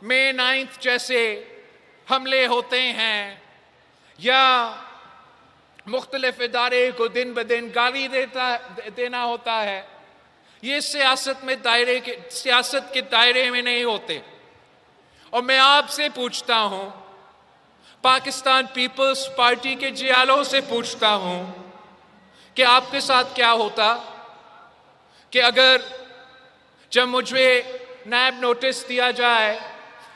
مئی 9 جیسے حملے ہوتے ہیں یا مختلف ادارے کو دن بدن گالی دینا ہوتا ہے، یہ سیاست کے دائرے میں نہیں ہوتے۔ اور میں آپ سے پوچھتا ہوں، پاکستان پیپلز پارٹی کے جیالوں سے پوچھتا ہوں کہ آپ کے ساتھ کیا ہوتا کہ اگر جب مجھے نیب نوٹس دیا جائے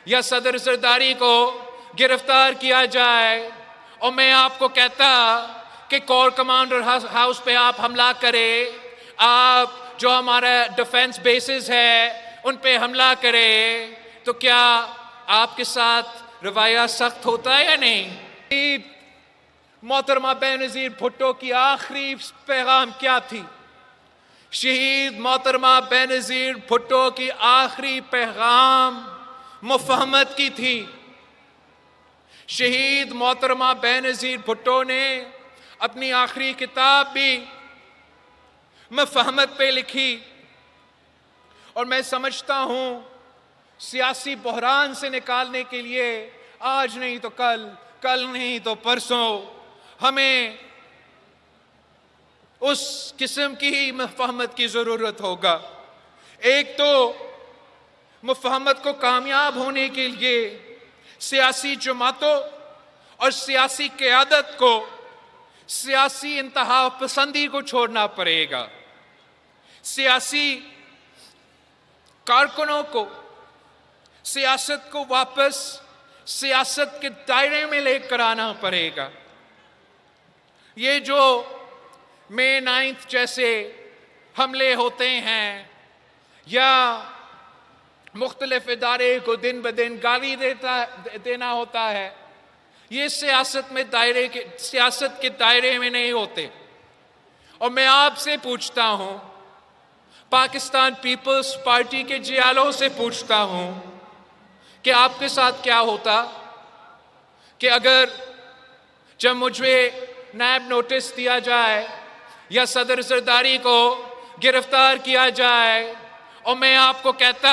یا صدر زرداری کو گرفتار کیا جائے اور میں آپ کو کہتا کہ کور کمانڈر ہاؤس پہ آپ حملہ کرے، آپ جو ہمارا ڈیفنس بیسز ہے ان پہ حملہ کرے، تو کیا آپ کے ساتھ رویہ سخت ہوتا ہے یا نہیں؟ محترمہ بینظیر بھٹو کی آخری پیغام کیا تھی؟ شہید محترمہ بینظیر بھٹو کی آخری پیغام مفاہمت کی تھی۔ شہید محترمہ بینظیر بھٹو نے اپنی آخری کتاب بھی مفاہمت پہ لکھی، اور میں سمجھتا ہوں سیاسی بحران سے نکالنے کے لیے آج نہیں تو کل، کل نہیں تو پرسوں ہمیں اس قسم کی ہی مفاہمت کی ضرورت ہوگا۔ ایک تو مفاہمت کو کامیاب ہونے کے لیے سیاسی جماعتوں اور سیاسی قیادت کو سیاسی انتہا پسندی کو چھوڑنا پڑے گا، سیاسی کارکنوں کو سیاست کو واپس سیاست کے دائرے میں لے کر آنا پڑے گا۔ یہ جو مئی 9 جیسے حملے ہوتے ہیں یا مختلف ادارے کو دن بدن گالی دینا ہوتا ہے، یہ سیاست کے دائرے میں نہیں ہوتے۔ اور میں آپ سے پوچھتا ہوں، پاکستان پیپلز پارٹی کے جیالوں سے پوچھتا ہوں کہ آپ کے ساتھ کیا ہوتا کہ اگر جب مجھے نیب نوٹس دیا جائے یا صدر زرداری کو گرفتار کیا جائے اور میں آپ کو کہتا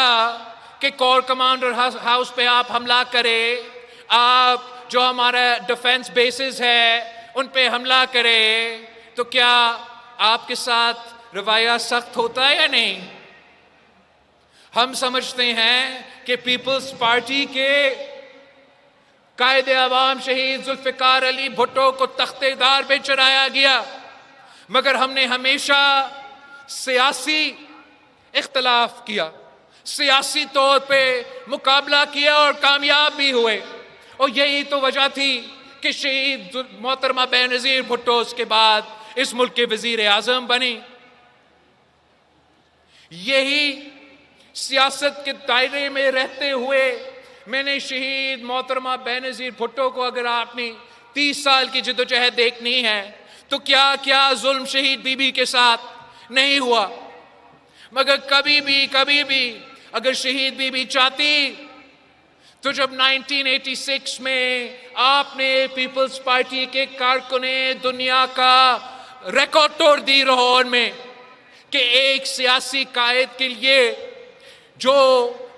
کہ کور کمانڈر ہاؤس پہ آپ حملہ کرے، آپ جو ہمارا ڈیفنس بیسز ہے ان پہ حملہ کرے، تو کیا آپ کے ساتھ رویہ سخت ہوتا ہے یا نہیں؟ ہم سمجھتے ہیں کہ پیپلز پارٹی کے قائد عوام شہید ذوالفقار علی بھٹو کو تخت دار پہ چڑھایا گیا، مگر ہم نے ہمیشہ سیاسی اختلاف کیا، سیاسی طور پہ مقابلہ کیا اور کامیاب بھی ہوئے، اور یہی تو وجہ تھی کہ شہید محترمہ بینظیر بھٹو اس کے بعد اس ملک کے وزیر اعظم بنی۔ یہی سیاست کے دائرے میں رہتے ہوئے میں نے شہید محترمہ بینظیر بھٹو کو، اگر آپ نے 30 سال کی جدوجہد دیکھنی ہے تو کیا کیا ظلم شہید بی بی کے ساتھ نہیں ہوا، مگر کبھی بھی اگر شہید بی بی چاہتی تو جب 1986 میں آپ نے پیپلز پارٹی کے کارکنوں نے دنیا کا ریکارڈ توڑ دی لاہور میں کہ ایک سیاسی قائد کے لیے جو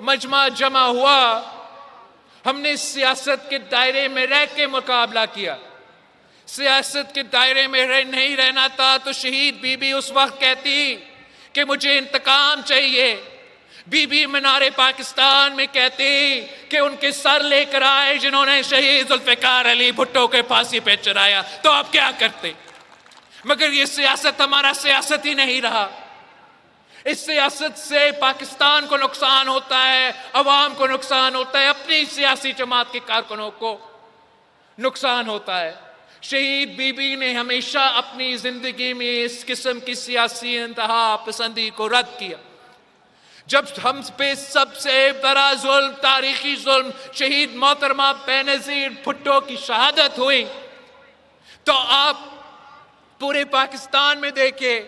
مجمع جمع ہوا، ہم نے سیاست کے دائرے میں رہ کے مقابلہ کیا۔ سیاست کے دائرے میں نہیں رہنا تھا تو شہید بی بی اس وقت کہتی کہ مجھے انتقام چاہیے، بی بی مینار پاکستان میں کہتی کہ ان کے سر لے کر آئے جنہوں نے شہید ذوالفقار علی بھٹو کے پھانسی پہ چڑھایا، تو آپ کیا کرتے؟ مگر یہ سیاست ہمارا سیاست ہی نہیں رہا۔ اس سیاست سے پاکستان کو نقصان ہوتا ہے، عوام کو نقصان ہوتا ہے، اپنی سیاسی جماعت کے کارکنوں کو نقصان ہوتا ہے۔ شہید بی بی نے ہمیشہ اپنی زندگی میں اس قسم کی سیاسی انتہا پسندی کو رد کیا۔ جب ہم پہ سب سے بڑا ظلم، تاریخی ظلم، شہید محترمہ بینظیر بھٹو کی شہادت ہوئی، تو آپ پورے پاکستان میں دیکھے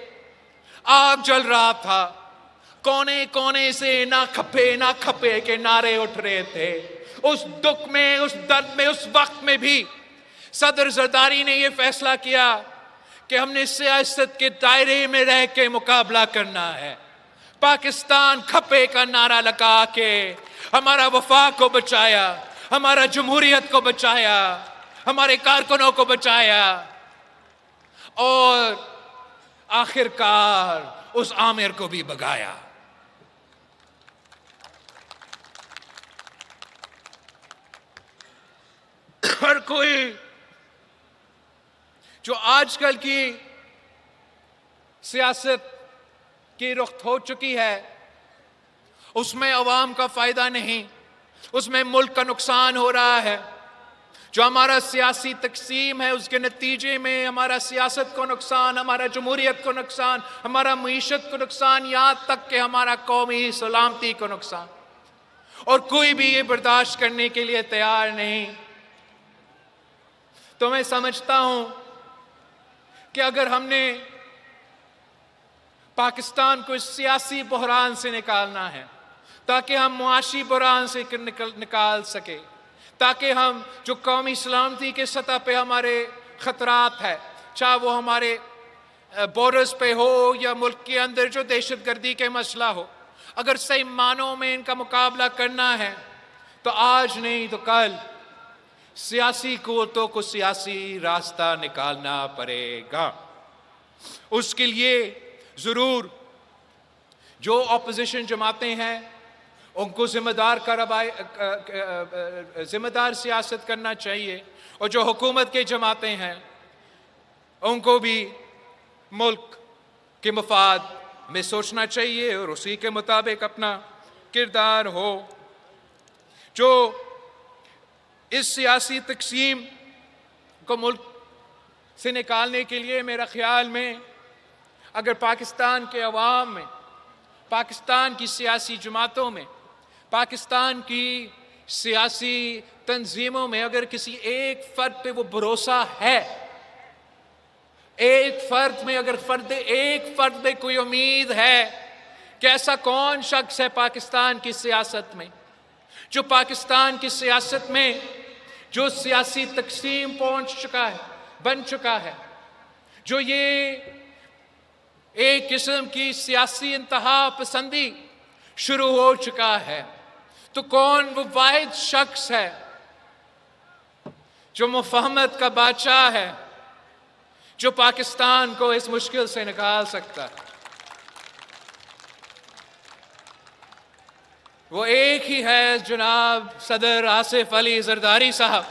آگ جل رہا تھا، کونے کونے سے نہ کھپے کے نعرے اٹھ رہے تھے۔ اس دکھ میں، اس درد میں، اس وقت میں بھی صدر زرداری نے یہ فیصلہ کیا کہ ہم نے سیاست کے دائرے میں رہ کے مقابلہ کرنا ہے، پاکستان کھپے کا نعرہ لگا کے ہمارا وفاق کو بچایا، ہمارا جمہوریت کو بچایا، ہمارے کارکنوں کو بچایا، اور آخر کار اس عامر کو بھی بھگایا۔ ہر کوئی جو آج کل کی سیاست کی رخ ہو چکی ہے، اس میں عوام کا فائدہ نہیں، اس میں ملک کا نقصان ہو رہا ہے۔ جو ہمارا سیاسی تقسیم ہے، اس کے نتیجے میں ہمارا سیاست کو نقصان، ہمارا جمہوریت کو نقصان، ہمارا معیشت کو نقصان، یہاں تک کہ ہمارا قومی سلامتی کو نقصان، اور کوئی بھی یہ برداشت کرنے کے لیے تیار نہیں۔ تو میں سمجھتا ہوں کہ اگر ہم نے پاکستان کو اس سیاسی بحران سے نکالنا ہے، تاکہ ہم معاشی بحران سے نکال سکے، تاکہ ہم جو قومی سلامتی کے سطح پہ ہمارے خطرات ہیں، چاہے وہ ہمارے بارڈرز پہ ہو یا ملک کے اندر جو دہشت گردی کے مسئلہ ہو، اگر صحیح معنوں میں ان کا مقابلہ کرنا ہے تو آج نہیں تو کل سیاسی قوتوں کو سیاسی راستہ نکالنا پڑے گا۔ اس کے لیے ضرور جو اپوزیشن جماعتیں ہیں ان کو ذمہ دار سیاست کرنا چاہیے، اور جو حکومت کے جماعتیں ہیں ان کو بھی ملک کے مفاد میں سوچنا چاہیے اور اسی کے مطابق اپنا کردار ہو۔ جو اس سیاسی تقسیم کو ملک سے نکالنے کے لیے میرا خیال میں اگر پاکستان کے عوام میں، پاکستان کی سیاسی جماعتوں میں، پاکستان کی سیاسی تنظیموں میں اگر کسی ایک فرد پہ وہ بھروسہ ہے، ایک فرد میں اگر ایک فرد پہ کوئی امید ہے کہ ایسا کون شخص ہے پاکستان کی سیاست میں جو پاکستان کی سیاست میں جو سیاسی تقسیم بن چکا ہے، جو یہ ایک قسم کی سیاسی انتہا پسندی شروع ہو چکا ہے، تو کون وہ واحد شخص ہے جو مفاہمت کا بادشاہ ہے، جو پاکستان کو اس مشکل سے نکال سکتا ہے؟ وہ ایک ہی ہے، جناب صدر آصف علی زرداری صاحب۔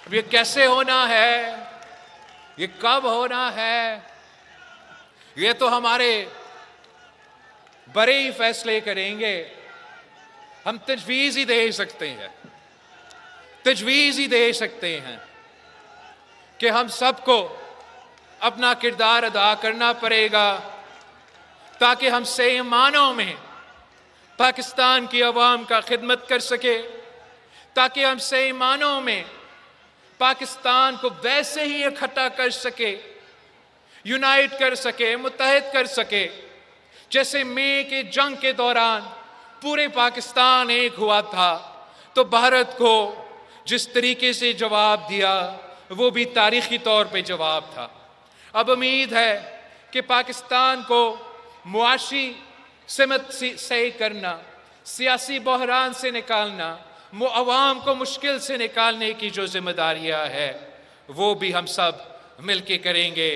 اب یہ کیسے ہونا ہے، یہ کب ہونا ہے، یہ تو ہمارے بڑے ہی فیصلے کریں گے۔ ہم تجویز ہی دے سکتے ہیں کہ ہم سب کو اپنا کردار ادا کرنا پڑے گا تاکہ ہم صحیح معنوں میں پاکستان کی عوام کا خدمت کر سکے، تاکہ ہم صحیح معنوں میں پاکستان کو ویسے ہی اکٹھا کر سکے، یونائٹ کر سکے، متحد کر سکے، جیسے مئی کے جنگ کے دوران پورے پاکستان ایک ہوا تھا۔ تو بھارت کو جس طریقے سے جواب دیا وہ بھی تاریخی طور پہ جواب تھا۔ اب امید ہے کہ پاکستان کو معاشی سمت صحیح کرنا، سیاسی بحران سے نکالنا، عوام کو مشکل سے نکالنے کی جو ذمہ داریاں ہے وہ بھی ہم سب مل کے کریں گے۔